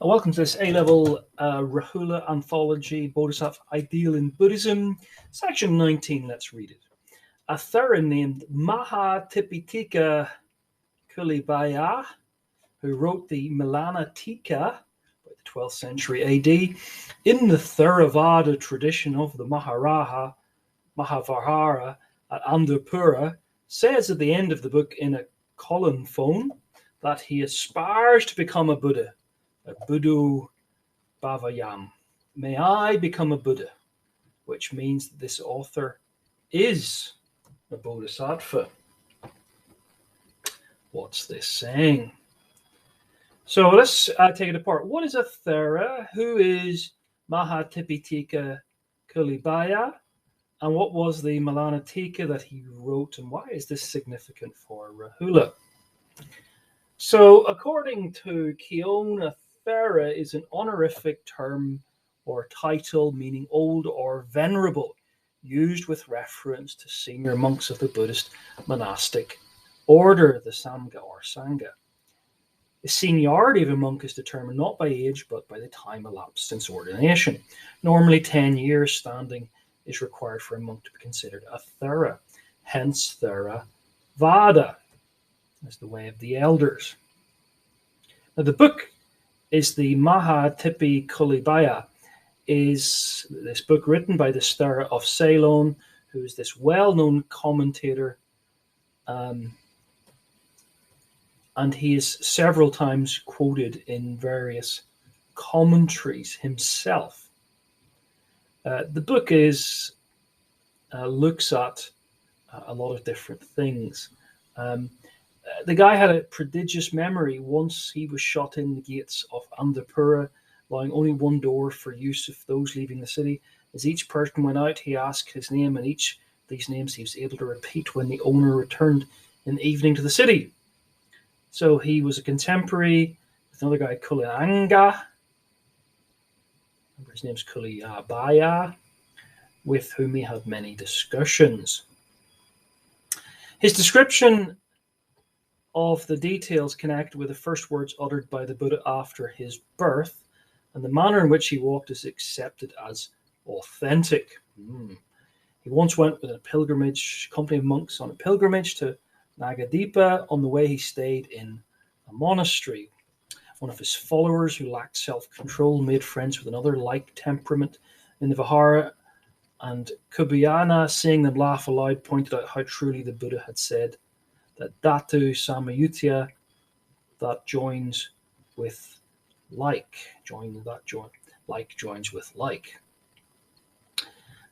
Welcome to this A-level Rahula Anthology, Bodhisattva Ideal in Buddhism, section 19. Let's read it. A Thera named Mahatipitaka Kulibaya, who wrote the Malana Tika by the 12th century AD, in the Theravada tradition of the Mahavihara at Andapura, says at the end of the book in a colophon that he aspires to become a Buddha. A Buddha Bhavayam. May I become a Buddha, which means that this author is a Bodhisattva. What's this saying? So let's take it apart. What is a Thera? Who is Mahatipitaka Kulibaya? And what was the Malana Tika that he wrote? And why is this significant for Rahula? So according to Keown, a Thera is an honorific term or title meaning old or venerable, used with reference to senior monks of the Buddhist monastic order, the Sangha or Sangha. The seniority of a monk is determined not by age, but by the time elapsed since ordination. Normally 10 years standing is required for a monk to be considered a Thera, hence Theravada, as the way of the elders. Now the book is the Mahatipi Kulibaya, is this book written by the Thera of Ceylon, who is this well-known commentator, and he is several times quoted in various commentaries himself. The book looks at a lot of different things. The guy had a prodigious memory. Once he was shut in the gates of Andapura, allowing only one door for use of those leaving the city. As each person went out, he asked his name, and each of these names he was able to repeat when the owner returned in the evening to the city. So he was a contemporary with another guy, Kulianga. His name's Kuliyabaya, with whom he had many discussions. His description of the details connected with the first words uttered by the Buddha after his birth and the manner in which he walked is accepted as authentic. He once went with a company of monks on a pilgrimage to Nagadipa. On the way, he stayed in a monastery. One of his followers, who lacked self-control, made friends with another like temperament in the Vihara, and Kubiyana, seeing them laugh aloud, pointed out how truly the Buddha had said that Dhatu Samayutya, that joins with like, like joins with like.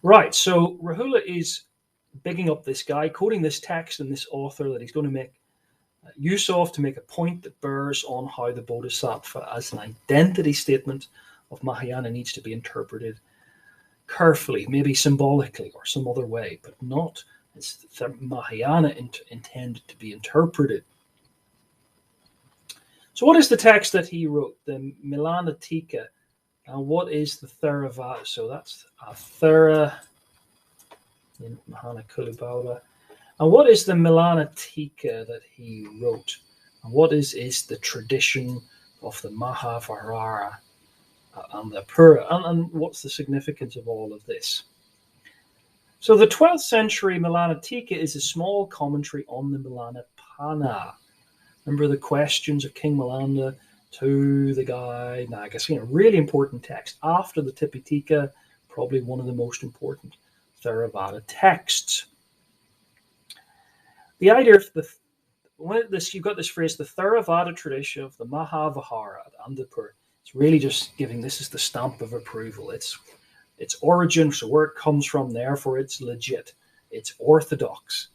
Right, so Rahula is bigging up this guy, quoting this text and this author that he's going to make use of to make a point that bears on how the Bodhisattva as an identity statement of Mahayana needs to be interpreted carefully, maybe symbolically or some other way, but not as Mahayana intended to be interpreted. So what is the text that he wrote? The Malana Tika. And what is the Theravada? So that's a Thera in Mahana Kulibala. And what is the Malana Tika that he wrote? And what is the tradition of the Mahavihara and the Pura? And what's the significance of all of this? So the 12th century Malana Tika is a small commentary on the Malana Pana. Remember the questions of King Malanda to the guy Nagas? Really important text. After the Tipitaka, probably one of the most important Theravada texts. The idea of you've got this phrase, the Theravada tradition of the Mahavihara at Andapur. It's really just giving this is the stamp of approval. Its origin, so where it comes from, therefore it's legit. It's orthodox.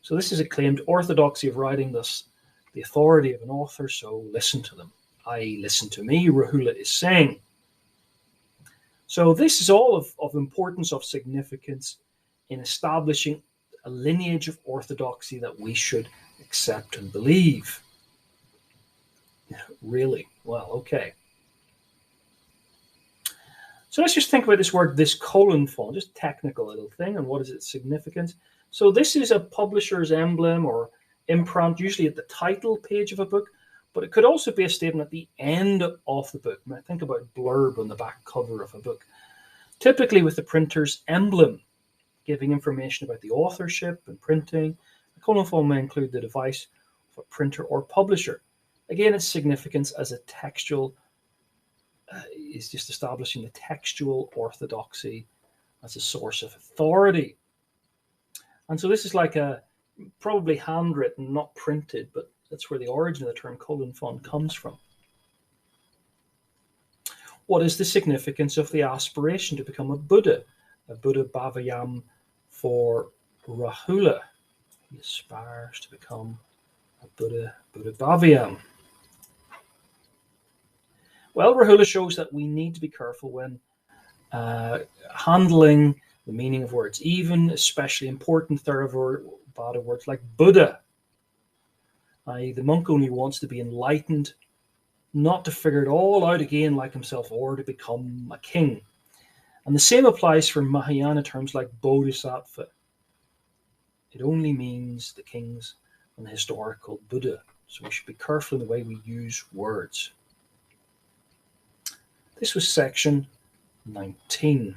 So this is a claimed orthodoxy of writing, thus the authority of an author, so listen to them. Listen to me, Rahula is saying. So this is all of importance, of significance in establishing a lineage of orthodoxy that we should accept and believe. Really? Well, okay. So let's just think about this word, this colon font, just technical little thing, and what is its significance. So this is a publisher's emblem or imprint, usually at the title page of a book, But it could also be a statement at the end of the book. Think about blurb on the back cover of a book, typically with the printer's emblem, giving information about the authorship and printing. The colophon may include the device of a printer or publisher. Again, its significance as a textual is just establishing the textual orthodoxy as a source of authority. And so this is like a probably handwritten, not printed, but that's where the origin of the term colophon comes from. What is the significance of the aspiration to become a Buddha Bhavayam for Rahula? He aspires to become a Buddha Bhavayam. Well, Rahula shows that we need to be careful when handling the meaning of words, even especially important Theravada words like Buddha. The monk only wants to be enlightened, not to figure it all out again like himself or to become a king. And the same applies for Mahayana terms like Bodhisattva. It only means the kings and the historical Buddha. So we should be careful in the way we use words. This was section 19.